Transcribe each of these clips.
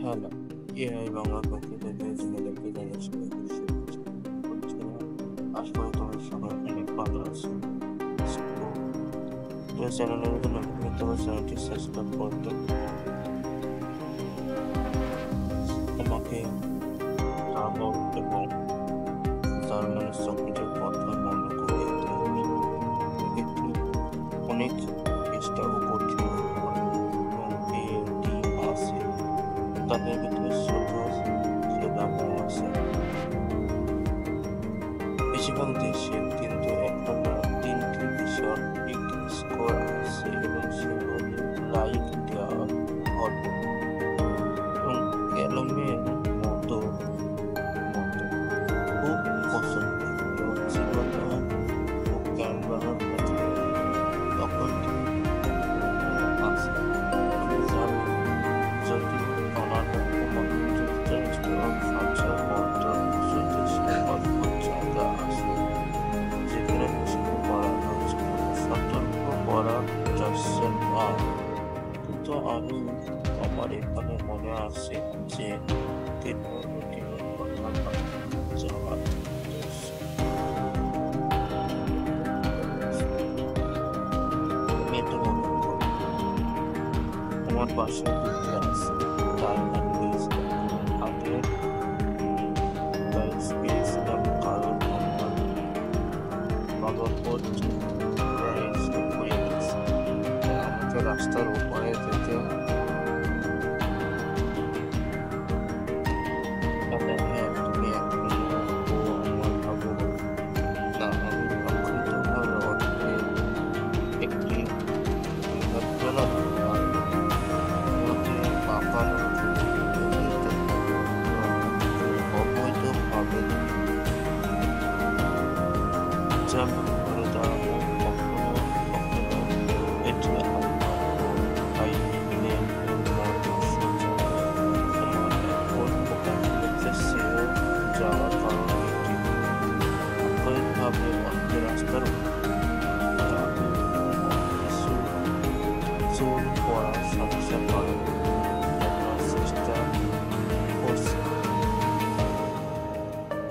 Hello, AI Bangla computer চ্যানেলকে জানাচ্ছি। আশা করি তোমার সবাই অনেক ভালো আছে। চ্যানেলের জন্য তোমার চ্যানেলটি সাবস্ক্রাইব করতে আমাকে এবং জার্মানি সকেটের কথা মনে করে একটি অনেক চেষ্টা ও কঠিন এবং আছে তাদের ভিতরে ছোট খেলাধুলা আছে বেশিরভাগ দেশে, কিন্তু এখনো 3টি বিষয় একটি স্কোর আছে এবং সেগুলি লাইক দেওয়া হবে এবং ক্যালমের মতো খুব পছন্দ ছিল ও ক্যামেরার তখন আছে যদি আমার কিন্তু আমি আমার এখানে মনে আছে যে আমার বাসায় ঘুরতে আসছে তাই আগের পেয়েছিলাম কারণ আমাকে রাস্তার উপরে যেতে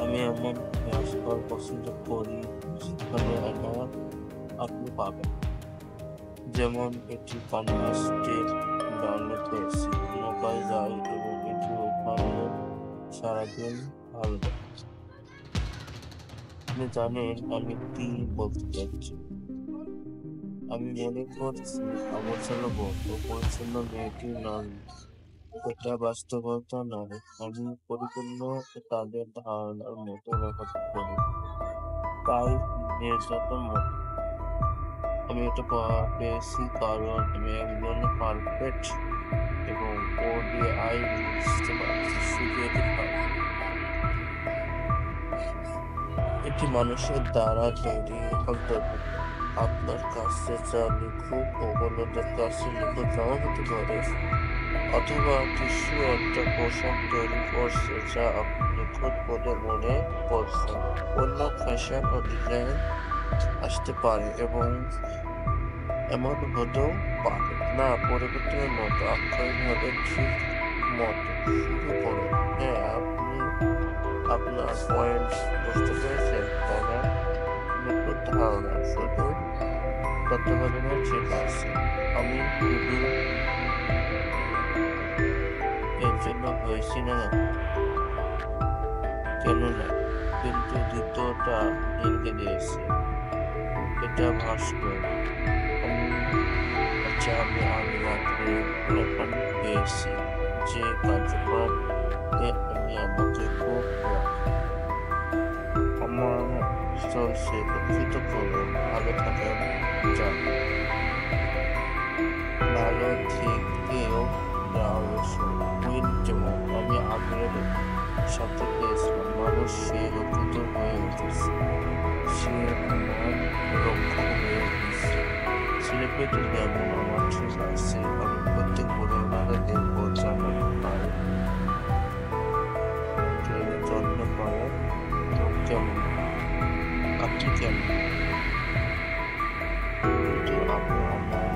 আমি এমন ব্যবহার পছন্দ করি সেখানে আপনি পাবেন, যেমন এটি কনভার্সে ডাউনলোড করেছি, মোবাইল যায় এবং এটি ওখানে সারাদিন ভালো লাগে। আপনি জানেন আমি কি বলতে চাচ্ছি? আমি মনে করছি আমার জন্য বন্ধ পরিচ্ছন্ন মেয়েটি নন, এটা বাস্তবতা নয়। আমি পরিপূর্ণ তাদের ধারণার মতো লেখাপড়া করি, তাই নির্যাতন মতো আমি এটা পেয়েছি কারণ আমি একজন পারফেক্ট এবং ওডিআই বুঝতে পারছি। শুধু এটি পারি এটি মানুষের দ্বারা তৈরি অন্তর্ভুক্ত। আপনার কাছে যা নিখুঁত ও অন্যদের কাছে নিখুঁত নাও হতে পারে, অথবা কিছু একটা পোশাক তৈরি করছে যা আপনি নিখুঁত বলে মনে করছেন। অন্য ফ্যাশন ও ডিজাইন আসতে পারে এবং এমন হতেও পারে না পরিবর্তনের মতো আক্ষরিকভাবে ঠিক মতো শুরু করুন। হ্যাঁ, আপনি আপনার পয়েন্ট বুঝতে পেরেছেন, তাই না? নিখুঁত ধারণা শুধু তত্ত্বাবধানে ঠিক আছে। আমি শুধু এর জন্য হয়েছি না কেন না, কিন্তু দ্বিতীয়টা ভেঙে দিয়েছে। এটা ভাস্কর আমি রাত্রে পেয়েছি যে কার্যক্রমে আমি আমাকে খুব আমার চলছে দুঃখিত করে ভালো থাকা যান। ভালো থেকেও যেমন আমি আগের সাথে পেয়েছিলাম, মানুষ সে রক্ষিত হয়ে উঠেছে, সে আমার রক্ষা হয়ে উঠেছে। সেলিব্রিটি যেমন আমার ঠিক আছে, আমি প্রত্যেক পরিবারে দেখবো জানাতে পারে যত্ন করে কেমন আপনি কেমন, কিন্তু আমি আমার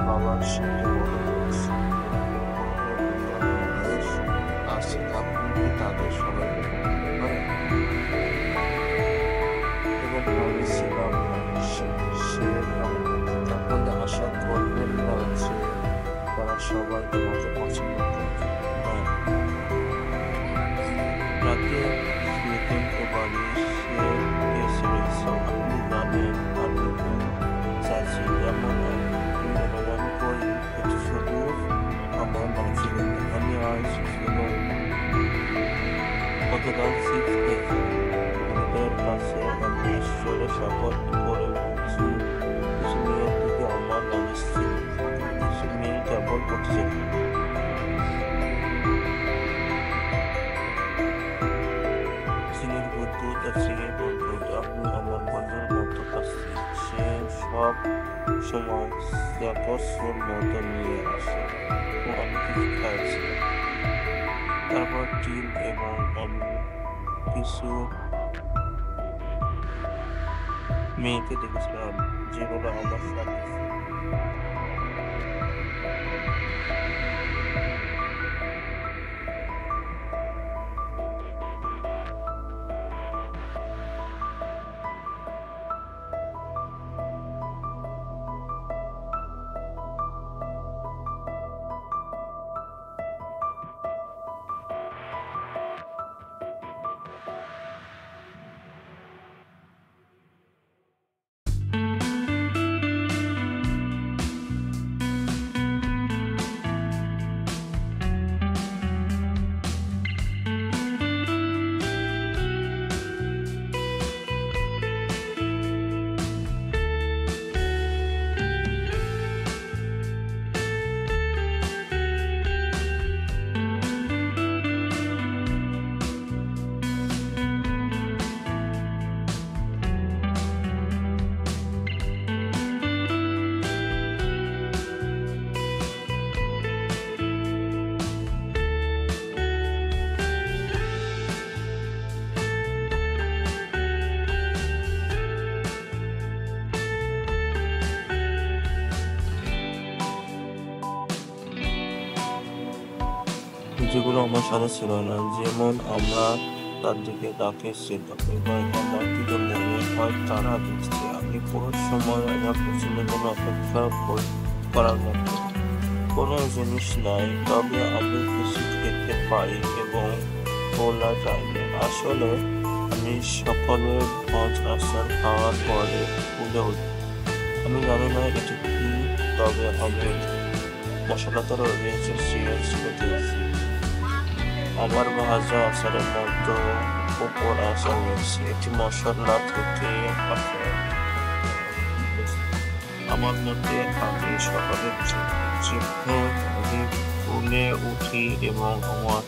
বাবার সাথে বড় হয়েছি। সবাই তোমাকে পছন্দ করবে না। রাতে নতুন ও বালিশে এসে রয়েছ, আপনি জানেন আমি কোন চাইছি, এমন আমি অনুমান করি এটি শুধু আমার মানসিকতা। আমি আজ এবং গতকাল 6 পেয়েছি। তোমাদের কাছে আমি ঈশ্বরের শপথ করে বলছি, কিছু মেয়ের দিকে আমার লাগছিল, কিছু মেয়ে কেবল প্রতিযোগী। সিংহের বুদ্ধুত আর সিংহের বন্ধুত, আপনি আমার বন্ধুর মতো কাছে। সে সব সময় চাকসের মতো নিয়ে আসে ও আমি কিছু খাইছি। তারপর টিম এবং আমি কিছু মেয়েকে দেখেছিলাম যেগুলো আমার সাথে ছিল। যেগুলো আমার সাথে ছিল না, যেমন আমরা তার দিকে তাকিয়েছিলাম এবং আমার দিকে মনে হয় তারা দেখছে। আমি পুরো সময় আমার পছন্দের জন্য অপেক্ষা করার মতো কোনো জিনিস নাই, তবে আমি কিছু খেতে পাই এবং বলা যায় না। আসলে আমি সকলের ভোজ আসার খাওয়ার পরে ফুলে উঠি। আমি জানি না এটি কি, তবে আমি মশলাদার রয়েছে সিরিয়াস দিয়েছি। আমার ভাজা আচারের মতো উপর আসা রয়েছে, এটি মশলা থেকে আসে। আমার মতে আমি সকালে আমি ফুলে উঠি এবং আমার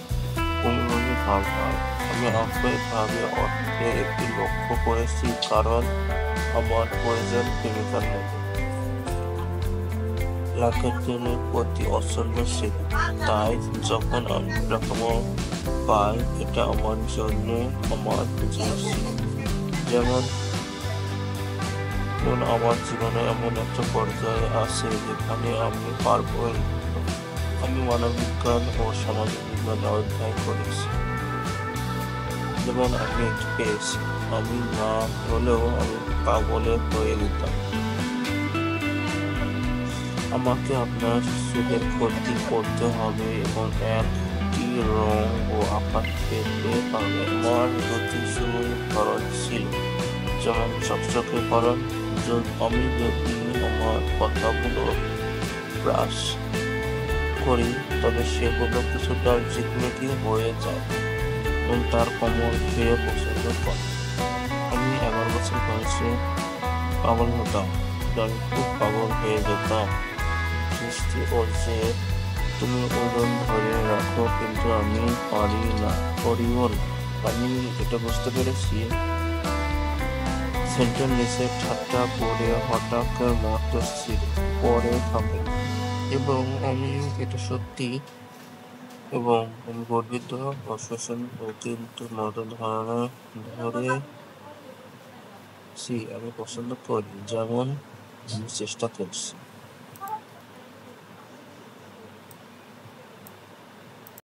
অনুভূতি ভাব হয়। আমি আন্তরিকভাবে অর্থের একটি লক্ষ্য করেছি, কারণ আমার প্রয়োজন কেমিক্যাল নেই। লাখের তেলের প্রতি অসন্তুষ্ট, তাই যখন আমি রকম পাই এটা আমার জন্য আমার জিনিস। যেমন আমার জীবনে এমন একটা পর্যায়ে আছে যেখানে আমি পারবো। আমি মানবিজ্ঞান ও সামাজিক বিজ্ঞান অধ্যয়ন করেছি, যেমন আমি এটি পেয়েছি। আমি না হলেও আমি পাগলে হয়ে যেতাম। আমাকে আপনার সুখের ক্ষতি করতে হবে এবং একটি রং ও আকার পেতে হবে। আমার গতিশীল করণ ছিল, যেমন চকচকে করণ। আমি যদি আমার কথাগুলো ব্রাশ করি তবে সেগুলো কিছুটা ঝিকমিকি হয়ে যায় এবং তার কোমল ফিরে পছন্দ করে। আমি 11 বছর বয়সে পাগল হতাম, আমি খুব পাগল হয়ে যেতাম। দৃষ্টি ও যে তুমি ওজন ধরে রাখো, কিন্তু আমি করিও না। আমি এটা বুঝতে পেরেছি সেন্টার নিচে ঠাট্টা করে হঠাৎ মতো পরে থাকে এবং আমি এটা সত্যি এবং আমি গর্বিত ও শোষণ ও কিন্তু মতো ধারণা ধরেছি আমি পছন্দ করি, যেমন আমি চেষ্টা করছি।